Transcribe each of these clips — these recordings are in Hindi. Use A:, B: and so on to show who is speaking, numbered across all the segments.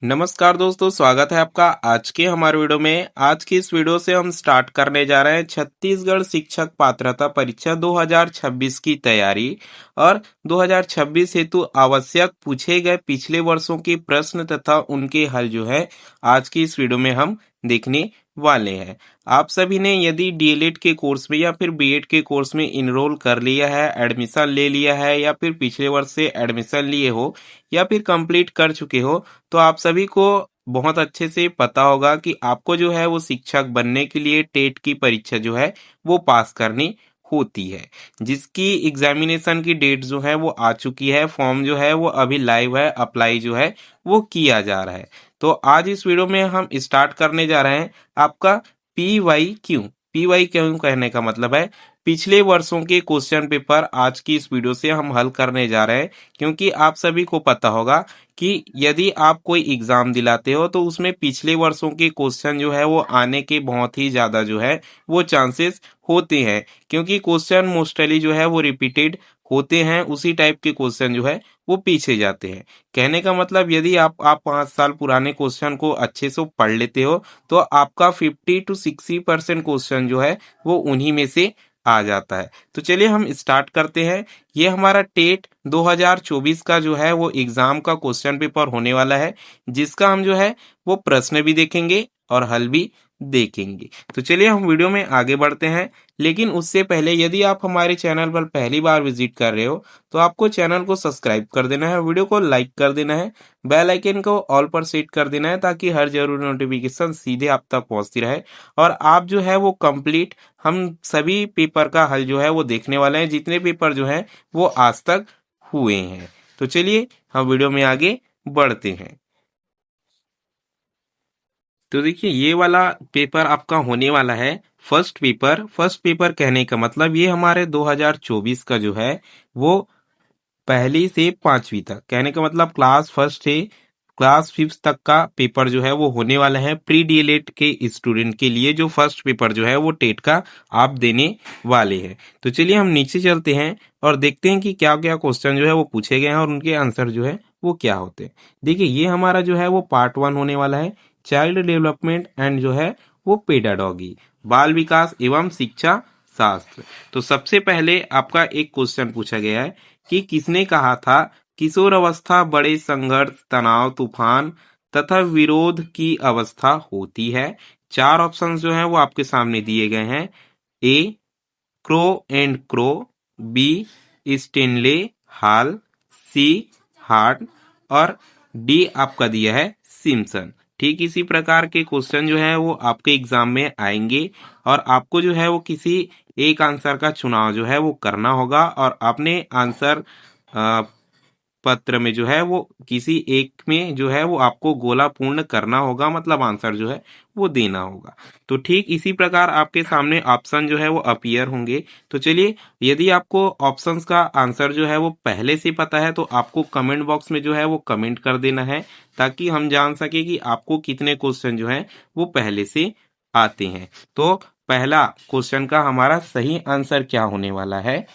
A: नमस्कार दोस्तों, स्वागत है आपका आज के हमारे वीडियो में। आज की इस वीडियो से हम स्टार्ट करने जा रहे हैं छत्तीसगढ़ शिक्षक पात्रता परीक्षा 2026 की तैयारी और 2026 हेतु आवश्यक पूछे गए पिछले वर्षों के प्रश्न तथा उनके हल जो है आज की इस वीडियो में हम देखने वाले हैं। आप सभी ने यदि डीएलएड के कोर्स में या फिर बीएड के कोर्स में इनरोल कर लिया है, एडमिशन ले लिया है या फिर पिछले वर्ष से एडमिशन लिए हो या फिर कंप्लीट कर चुके हो, तो आप सभी को बहुत अच्छे से पता होगा कि आपको जो है वो शिक्षक बनने के लिए टेट की परीक्षा जो है वो पास करनी होती है, जिसकी एग्जामिनेशन की डेट जो है वो आ चुकी है। फॉर्म जो है वो अभी लाइव है, अप्लाई जो है वो किया जा रहा है। तो आज इस वीडियो में हम स्टार्ट करने जा रहे हैं आपका पी वाई क्यू कहने का मतलब है पिछले वर्षों के क्वेश्चन पेपर आज की इस वीडियो से हम हल करने जा रहे हैं। क्योंकि आप सभी को पता होगा कि यदि आप कोई एग्जाम दिलाते हो तो उसमें पिछले वर्षों के क्वेश्चन जो है वो आने के बहुत ही ज्यादा जो है वो चांसेस होते हैं, क्योंकि क्वेश्चन मोस्टली जो है वो रिपीटेड होते हैं, उसी टाइप के क्वेश्चन जो है वो पीछे जाते हैं। कहने का मतलब यदि आप 5 साल पुराने क्वेश्चन को अच्छे से पढ़ लेते हो तो आपका 50 to 60% क्वेश्चन जो है वो उन्हीं में से आ जाता है। तो चलिए हम स्टार्ट करते हैं। ये हमारा टेट 2024 का जो है वो एग्जाम का क्वेश्चन पेपर होने वाला है, जिसका हम जो है वो प्रश्न भी देखेंगे और हल भी देखेंगे। तो चलिए हम वीडियो में आगे बढ़ते हैं। लेकिन उससे पहले यदि आप हमारे चैनल पर पहली बार विजिट कर रहे हो तो आपको चैनल को सब्सक्राइब कर देना है, वीडियो को लाइक कर देना है, बेल आइकन को ऑल पर सेट कर देना है ताकि हर जरूरी नोटिफिकेशन सीधे आप तक पहुंचती रहे और आप जो है वो कंप्लीट हम सभी पेपर का हल जो है वो देखने वाले हैं, जितने पेपर जो हैं वो आज तक हुए हैं। तो चलिए हम वीडियो में आगे बढ़ते हैं। तो देखिए ये वाला पेपर आपका होने वाला है फर्स्ट पेपर कहने का मतलब ये हमारे 2024 का जो है वो पहली से पांचवी तक, कहने का मतलब क्लास फर्स्ट से क्लास फिफ्थ तक का पेपर जो है वो होने वाला है प्री डीएलएड के स्टूडेंट के लिए, जो फर्स्ट पेपर जो है वो टेट का आप देने वाले हैं। तो चलिए हम नीचे चलते हैं और देखते हैं कि क्या क्या क्वेश्चन जो है वो पूछे गए हैं और उनके आंसर जो है वो क्या होते हैं। देखिए ये हमारा जो है वो पार्ट 1 होने वाला है, चाइल्ड डेवलपमेंट एंड जो है वो पेडागॉगी, बाल विकास एवं शिक्षा शास्त्र। तो सबसे पहले आपका एक क्वेश्चन पूछा गया है कि किसने कहा था किशोर अवस्था बड़े संघर्ष, तनाव, तूफान तथा विरोध की अवस्था होती है। 4 ऑप्शंस जो हैं वो आपके सामने दिए गए हैं। A crow and crow, B Stanley Hall, C Hart और डी आपका दिया है सिम्पसन। ठीक इसी प्रकार के क्वेश्चन जो है वो आपके एग्जाम में आएंगे और आपको जो है वो किसी एक आंसर का चुनाव जो है वो करना होगा और आपने आंसर पत्र में जो है वो किसी एक में जो है वो आपको गोला पूर्ण करना होगा, मतलब आंसर जो है वो देना होगा। तो ठीक इसी प्रकार आपके सामने ऑप्शन जो है वो अपीयर होंगे। तो चलिए यदि आपको ऑप्शंस का आंसर जो है वो पहले से पता है तो आपको कमेंट बॉक्स में जो है वो कमेंट कर देना है ताकि हम जान सके कि आपको कितने क्वेश्चन जो है वो पहले से आते हैं। तो पहला क्वेश्चन का हमारा सही आंसर क्या होने वाला है,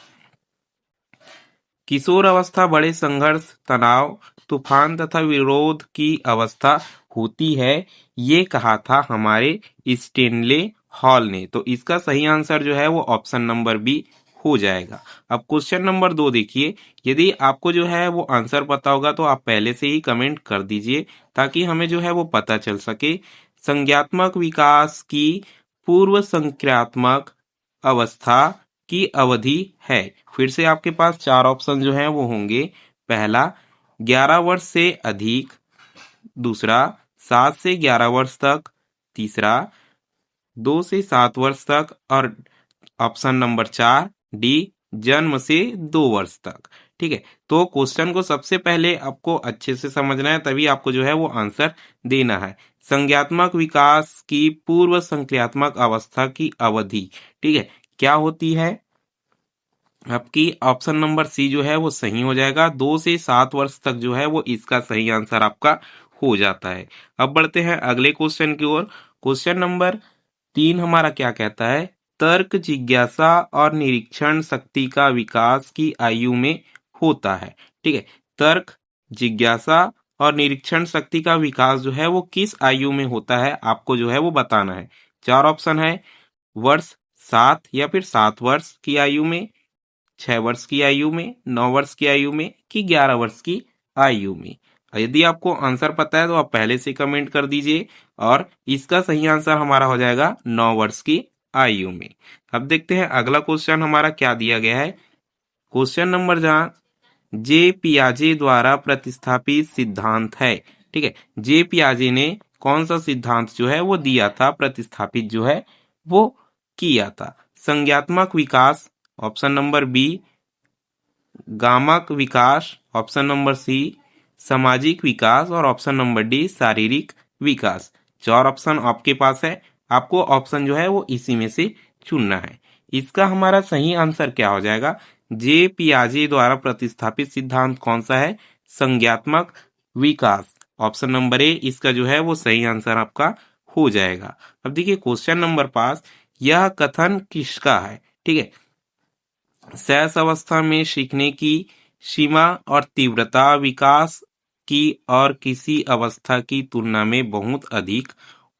A: किशोर अवस्था बड़े संघर्ष, तनाव, तूफान तथा विरोध की अवस्था होती है, ये कहा था हमारे स्टेनले हॉल ने। तो इसका सही आंसर जो है वो ऑप्शन नंबर बी हो जाएगा। अब क्वेश्चन नंबर 2 देखिए, यदि आपको जो है वो आंसर पता होगा तो आप पहले से ही कमेंट कर दीजिए ताकि हमें जो है वो पता चल सके। संज्ञात्मक विकास की पूर्व संक्रियात्मक अवस्था की अवधि है। फिर से आपके पास 4 ऑप्शन जो हैं वो होंगे। पहला 11 वर्ष से अधिक, दूसरा 7 से 11 वर्ष तक, तीसरा 2 से 7 वर्ष तक और ऑप्शन नंबर 4 डी जन्म से 2 वर्ष तक। ठीक है, तो क्वेश्चन को सबसे पहले आपको अच्छे से समझना है तभी आपको जो है वो आंसर देना है। संज्ञात्मक विकास की पूर्व संक्रियात्मक अवस्था की अवधि, ठीक है, क्या होती है आपकी ऑप्शन नंबर सी जो है वो सही हो जाएगा। 2 से 7 वर्ष तक जो है वो इसका सही आंसर आपका हो जाता है। अब बढ़ते हैं अगले क्वेश्चन की ओर। क्वेश्चन नंबर 3 हमारा क्या कहता है, तर्क, जिज्ञासा और निरीक्षण शक्ति का विकास की आयु में होता है। ठीक है, तर्क, जिज्ञासा और निरीक्षण शक्ति का विकास जो है वो किस आयु में होता है, आपको जो है वो बताना है। 4 ऑप्शन है, वर्ष 7 या फिर 7 वर्ष की आयु में, 6 वर्ष की आयु में, 9 वर्ष की आयु में कि 11 वर्ष की आयु में। यदि आपको आंसर पता है तो आप पहले से कमेंट कर दीजिए और इसका सही आंसर हमारा हो जाएगा 9 वर्ष की आयु में। अब देखते हैं अगला क्वेश्चन हमारा क्या दिया गया है। क्वेश्चन नंबर जहाँ जे पियाजे द्वारा प्रतिस्थापित सिद्धांत है। ठीक है, जे पियाजे ने कौन सा सिद्धांत जो है वो दिया था, प्रतिस्थापित जो है वो किया था। संज्ञात्मक विकास ऑप्शन नंबर बी, गामक विकास ऑप्शन नंबर सी, सामाजिक विकास और ऑप्शन नंबर डी शारीरिक विकास। 4 ऑप्शन आपके पास है, आपको ऑप्शन जो है वो इसी में से चुनना है। इसका हमारा सही आंसर क्या हो जाएगा, जे पियाजे द्वारा प्रतिस्थापित सिद्धांत कौन सा है, संज्ञात्मक विकास। ऑप्शन नंबर ए इसका जो है वो सही आंसर आपका हो जाएगा। अब देखिए क्वेश्चन नंबर 5, यह कथन किसका है। ठीक है, शैश अवस्था में सीखने की सीमा और तीव्रता विकास की और किसी अवस्था की तुलना में बहुत अधिक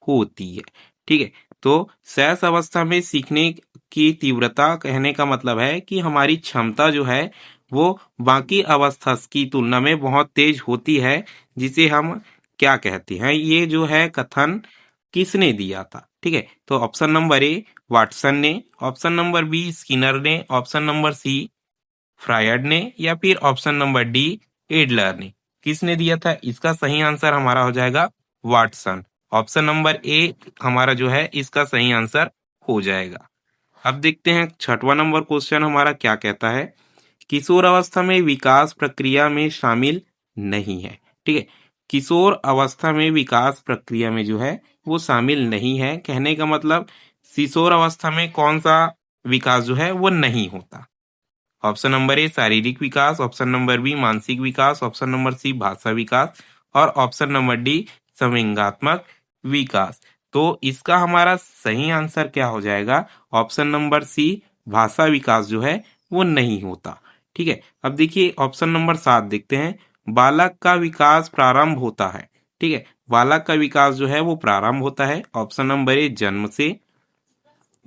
A: होती है। ठीक है, तो शैश अवस्था में सीखने की तीव्रता कहने का मतलब है कि हमारी क्षमता जो है वो बाकी अवस्था की तुलना में बहुत तेज होती है, जिसे हम क्या कहते हैं, ये जो है कथन किसने दिया था। ठीक है, तो ऑप्शन नंबर ए वाटसन ने, ऑप्शन नंबर बी स्किनर ने, ऑप्शन नंबर सी फ्रायड ने या फिर ऑप्शन नंबर डी एडलर ने। किसने दिया था, इसका सही आंसर हमारा हो जाएगा वाटसन। ऑप्शन नंबर ए हमारा जो है इसका सही आंसर हो जाएगा। अब देखते हैं 6वां नंबर क्वेश्चन हमारा क्या कहता है। किशोर अवस्था में विकास प्रक्रिया में शामिल नहीं है। ठीक है, किशोर अवस्था में विकास प्रक्रिया में जो है वो शामिल नहीं है, कहने का मतलब किशोर अवस्था में कौन सा विकास जो है वो नहीं होता। ऑप्शन नंबर ए शारीरिक विकास, ऑप्शन नंबर बी मानसिक विकास, ऑप्शन नंबर सी भाषा विकास और ऑप्शन नंबर डी संवेगात्मक विकास। तो इसका हमारा सही आंसर क्या हो जाएगा, ऑप्शन नंबर सी भाषा विकास जो है वो नहीं होता। ठीक है, अब देखिए ऑप्शन नंबर 7 देखते हैं। बालक का विकास प्रारंभ होता है। ठीक है, बालक का विकास जो है वो प्रारंभ होता है ऑप्शन नंबर ए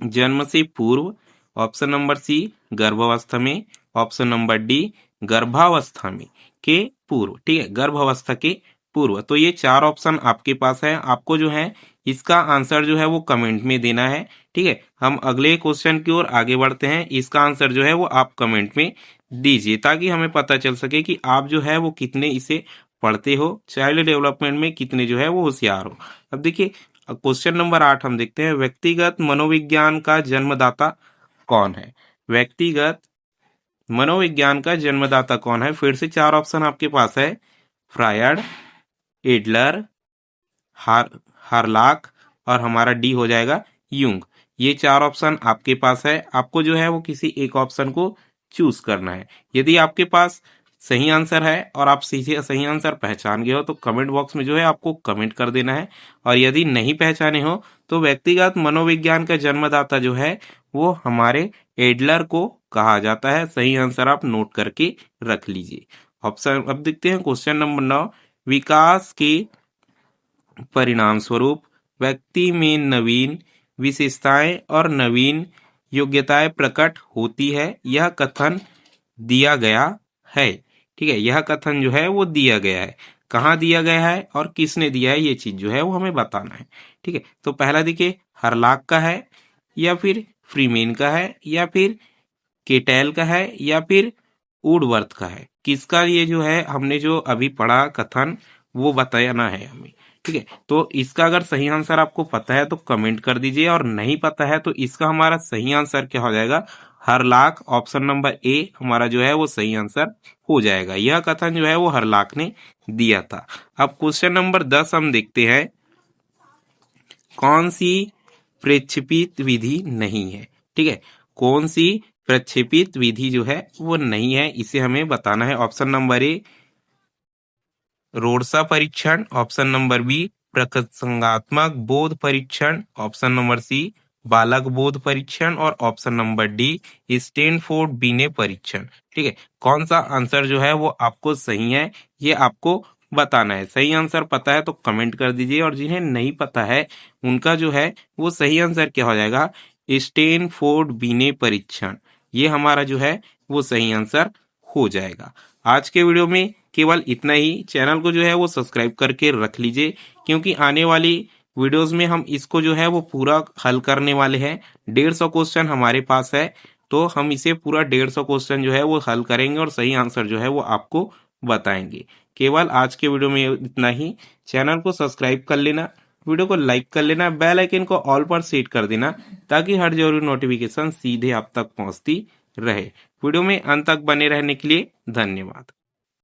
A: जन्म से पूर्व, ऑप्शन नंबर सी गर्भावस्था में, ऑप्शन नंबर डी गर्भावस्था में के पूर्व। ठीक है, गर्भावस्था के पूर्व। तो ये 4 ऑप्शन आपके पास है, आपको जो है इसका आंसर जो है वो कमेंट में देना है। ठीक है, हम अगले क्वेश्चन की ओर आगे बढ़ते हैं। इसका आंसर जो है वो आप कमेंट में दीजिए ताकि हमें पता चल सके कि आप जो है वो कितने इसे पढ़ते हो, चाइल्ड डेवलपमेंट में कितने जो है वो होशियार हो। अब देखिए क्वेश्चन नंबर 8 हम देखते हैं। व्यक्तिगत मनोविज्ञान का जन्मदाता कौन है। व्यक्तिगत मनोविज्ञान का जन्मदाता कौन है। फिर से 4 ऑप्शन आपके पास है, फ्रायड, एडलर, हार्लाक और हमारा डी हो जाएगा यूंग। ये 4 ऑप्शन आपके पास है, आपको जो है वो किसी एक ऑप्शन को चूज करना है। यदि आपके पास सही आंसर है और आप सही आंसर पहचान गए हो तो कमेंट बॉक्स में जो है आपको कमेंट कर देना है, और यदि नहीं पहचाने हो तो व्यक्तिगत मनोविज्ञान का जन्मदाता जो है वो हमारे एडलर को कहा जाता है। सही आंसर आप नोट करके रख लीजिए। ऑप्शन अब देखते हैं क्वेश्चन नंबर 9। विकास के परिणाम स्वरूप व्यक्ति में नवीन विशेषताएं और नवीन योग्यताएं प्रकट होती है, यह कथन दिया गया है। ठीक है, यह कथन जो है वो दिया गया है, कहाँ दिया गया है और किसने दिया है, ये चीज जो है वो हमें बताना है। ठीक है, तो पहला देखिए हरलाक का है या फिर फ्रीमेन का है या फिर केटेल का है या फिर वुडवर्थ का है। किसका ये जो है हमने जो अभी पढ़ा कथन वो बताना है हमें। ठीक है, तो इसका अगर सही आंसर आपको पता है तो कमेंट कर दीजिए, और नहीं पता है तो इसका हमारा सही आंसर क्या हो जाएगा, हरलाक। ऑप्शन नंबर ए हमारा जो है वो सही आंसर हो जाएगा। यह कथन जो है वो हरलाक ने दिया था। अब क्वेश्चन नंबर 10 हम देखते हैं। कौन सी प्रक्षेपित विधि नहीं है। ठीक है, कौन सी प्रक्षेपित विधि जो है वो नहीं है, इसे हमें बताना है। ऑप्शन नंबर ए रोडसा परीक्षण, ऑप्शन नंबर बी प्रसंगात्मक बोध परीक्षण, ऑप्शन नंबर सी बालक बोध परीक्षण और ऑप्शन नंबर डी स्टैनफोर्ड बीने परीक्षण। ठीक है, कौन सा आंसर जो है वो आपको सही है ये आपको बताना है। सही आंसर पता है तो कमेंट कर दीजिए, और जिन्हें नहीं पता है उनका जो है वो सही आंसर क्या हो जाएगा, स्टैनफोर्ड बिने परीक्षण, ये हमारा जो है वो सही आंसर हो जाएगा। आज के वीडियो में केवल इतना ही। चैनल को जो है वो सब्सक्राइब करके रख लीजिए, क्योंकि आने वाली वीडियोस में हम इसको जो है वो पूरा हल करने वाले हैं। 150 क्वेश्चन हमारे पास है, तो हम इसे पूरा 150 क्वेश्चन जो है वो हल करेंगे और सही आंसर जो है वो आपको बताएंगे। केवल आज के वीडियो में इतना ही। चैनल को सब्सक्राइब कर लेना, वीडियो को लाइक कर लेना, बेल आइकन को ऑल पर सेट कर देना, ताकि हर जरूरी नोटिफिकेशन सीधे आप तक पहुंचती रहे। वीडियो में अंत तक बने रहने के लिए धन्यवाद।